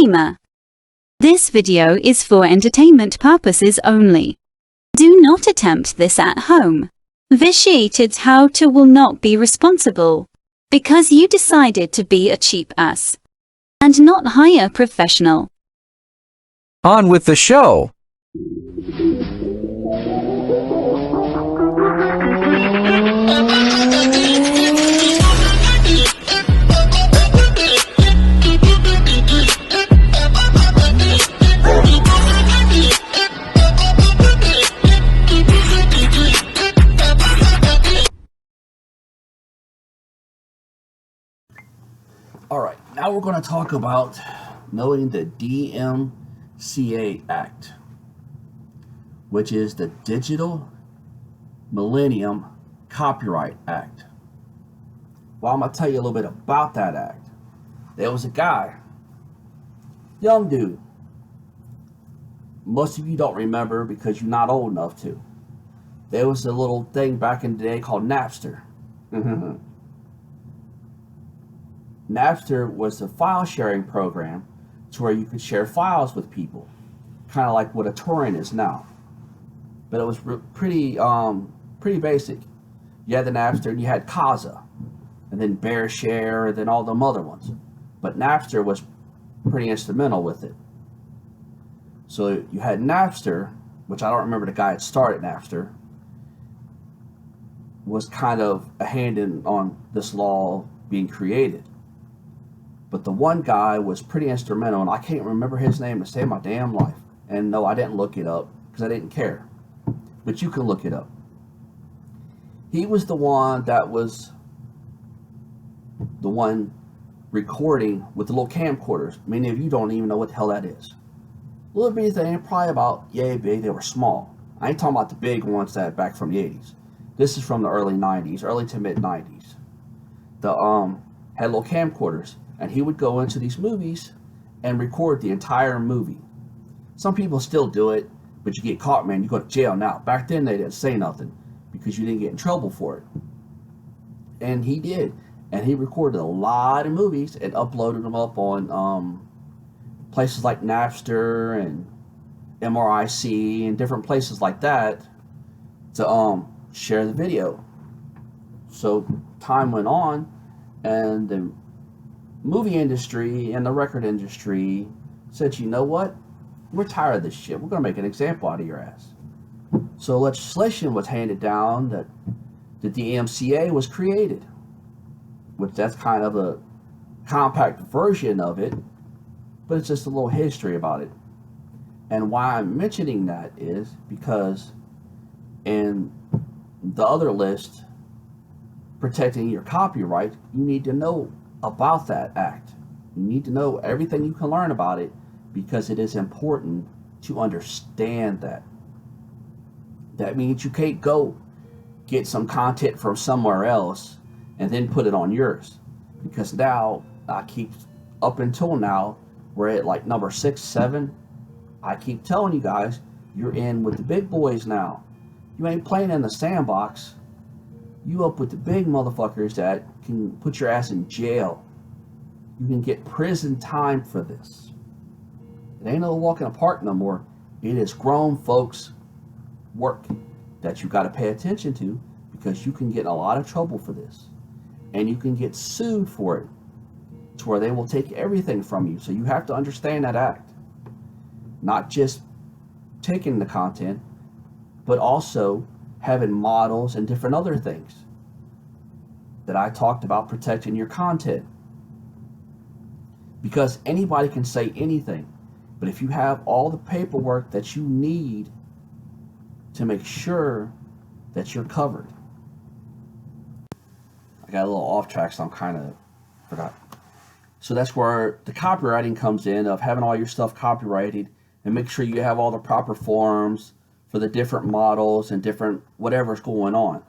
Disclaimer. This video is for entertainment purposes only. Do not attempt this at home. Vitiated how-to will not be responsible because you decided to be a cheap ass and not hire a professional. On with the show. Alright, now we're going to talk about knowing the DMCA Act, which is the Digital Millennium Copyright Act. Well, I'm going to tell you a little bit about that act. There was a guy, young dude. Most of you don't remember because you're not old enough to. There was a little thing back in the day called Napster. Napster was a file sharing program to where you could share files with people, kind of like what a torrent is now. But it was pretty basic. You had the Napster, and you had Kazaa, and then BearShare, and then all them other ones. But Napster was pretty instrumental with it. So you had Napster, which I don't remember the guy that started Napster, was kind of a hand in on this law being created. But the one guy was pretty instrumental, and I can't remember his name to save my damn life. And no, I didn't look it up because I didn't care. But you can look it up. He was the one that was the one recording with the little camcorders. Many of you don't even know what the hell that is. Little bitty thing, probably about yay big. They were small. I ain't talking about the big ones that back from the 80s. This is from the early 90s, early to mid 90s. The had little camcorders. And he would go into these movies and record the entire movie. Some people still do it, but you get caught, man. You go to jail now. Back then, they didn't say nothing because you didn't get in trouble for it. And he did. And he recorded a lot of movies and uploaded them up on places like Napster and MRIC and different places like that to share the video. So time went on, and the movie industry and the record industry said, you know what? We're tired of this shit. We're going to make an example out of your ass. So legislation was handed down that the DMCA was created, which that's kind of a compact version of it, but it's just a little history about it. And why I'm mentioning that is because in the other list, protecting your copyright, you need to know about that act. You need to know everything you can learn about it because it is important to understand that. That means you can't go get some content from somewhere else and then put it on yours, because now up until now we're at like number 6, 7. I keep telling you guys, you're in with the big boys now. You ain't playing in the sandbox. You up with the big motherfuckers that can put your ass in jail. You can get prison time for this. It ain't no walk in the park no more. It is grown folks' work that you got to pay attention to, because you can get in a lot of trouble for this. And you can get sued for it to where they will take everything from you. So you have to understand that act. Not just taking the content, but also having models and different other things that I talked about, protecting your content. Because anybody can say anything, but if you have all the paperwork that you need to make sure that you're covered. I got a little off track, so I'm kind of forgot. So that's where the copywriting comes in, of having all your stuff copyrighted, and make sure you have all the proper forms for the different models and different whatever's going on.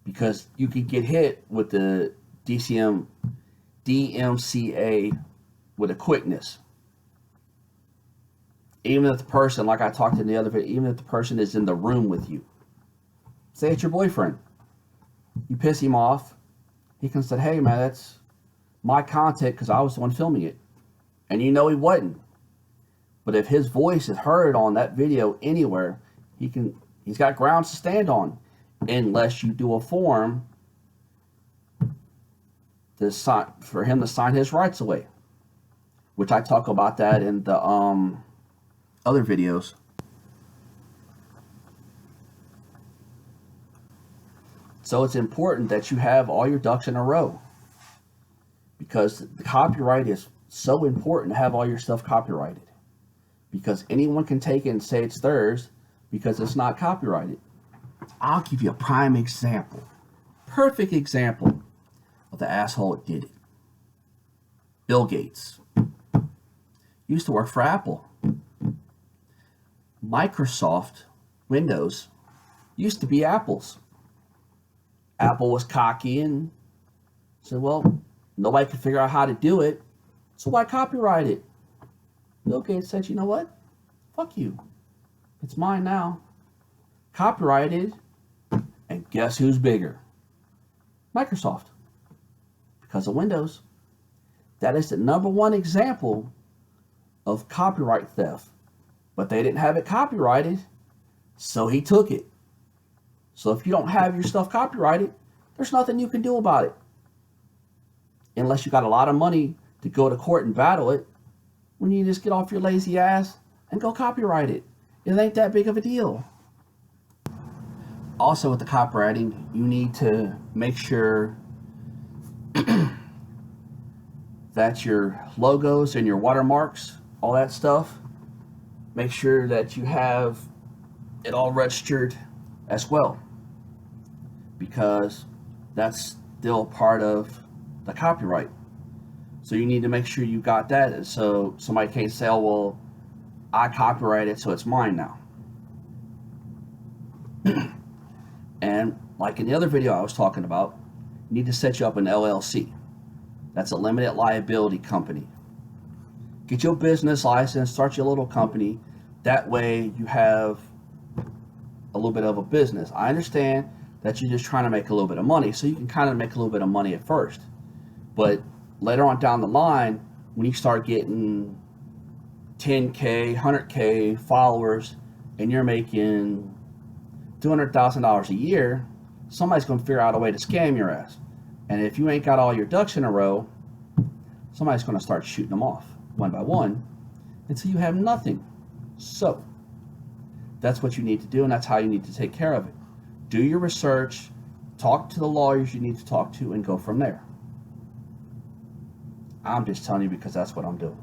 Because you could get hit with the DMCA with a quickness. Even if the person, like I talked in the other video, even if the person is in the room with you. Say it's your boyfriend. You piss him off. He can say, hey man, that's my content because I was the one filming it. And you know he wasn't. But if his voice is heard on that video anywhere, he's got grounds to stand on, unless you do a form to sign, for him to sign his rights away, which I talk about that in the other videos. So it's important that you have all your ducks in a row, because the copyright is so important to have all your stuff copyrighted, because anyone can take it and say it's theirs because it's not copyrighted. I'll give you a prime example, perfect example of the asshole that did it. Bill Gates used to work for Apple. Microsoft Windows used to be Apple's. Apple was cocky and said, well, nobody could figure out how to do it, so why copyright it? Bill Gates said, you know what? Fuck you. It's mine now. Copyrighted. And guess who's bigger? Microsoft. Because of Windows. That is the #1 example of copyright theft. But they didn't have it copyrighted, so he took it. So if you don't have your stuff copyrighted, there's nothing you can do about it. Unless you got a lot of money to go to court and battle it, when you just get off your lazy ass and go copyright it. It ain't that big of a deal. Also with the copywriting, you need to make sure that your logos and your watermarks, all that stuff, make sure that you have it all registered as well, because that's still part of the copyright. So you need to make sure you got that, so somebody can't say, oh, well, I copyrighted, so it's mine now. And like in the other video I was talking about, you need to set you up an LLC. That's a limited liability company. Get your business license, start your little company. That way you have a little bit of a business. I understand that you're just trying to make a little bit of money, so you can kind of make a little bit of money at first. But later on down the line, when you start getting 10K, 100K followers, and you're making $200,000 a year, somebody's going to figure out a way to scam your ass. And if you ain't got all your ducks in a row, somebody's going to start shooting them off one by one until you have nothing. So that's what you need to do, and that's how you need to take care of it. Do your research, talk to the lawyers you need to talk to, and go from there. I'm just telling you because that's what I'm doing.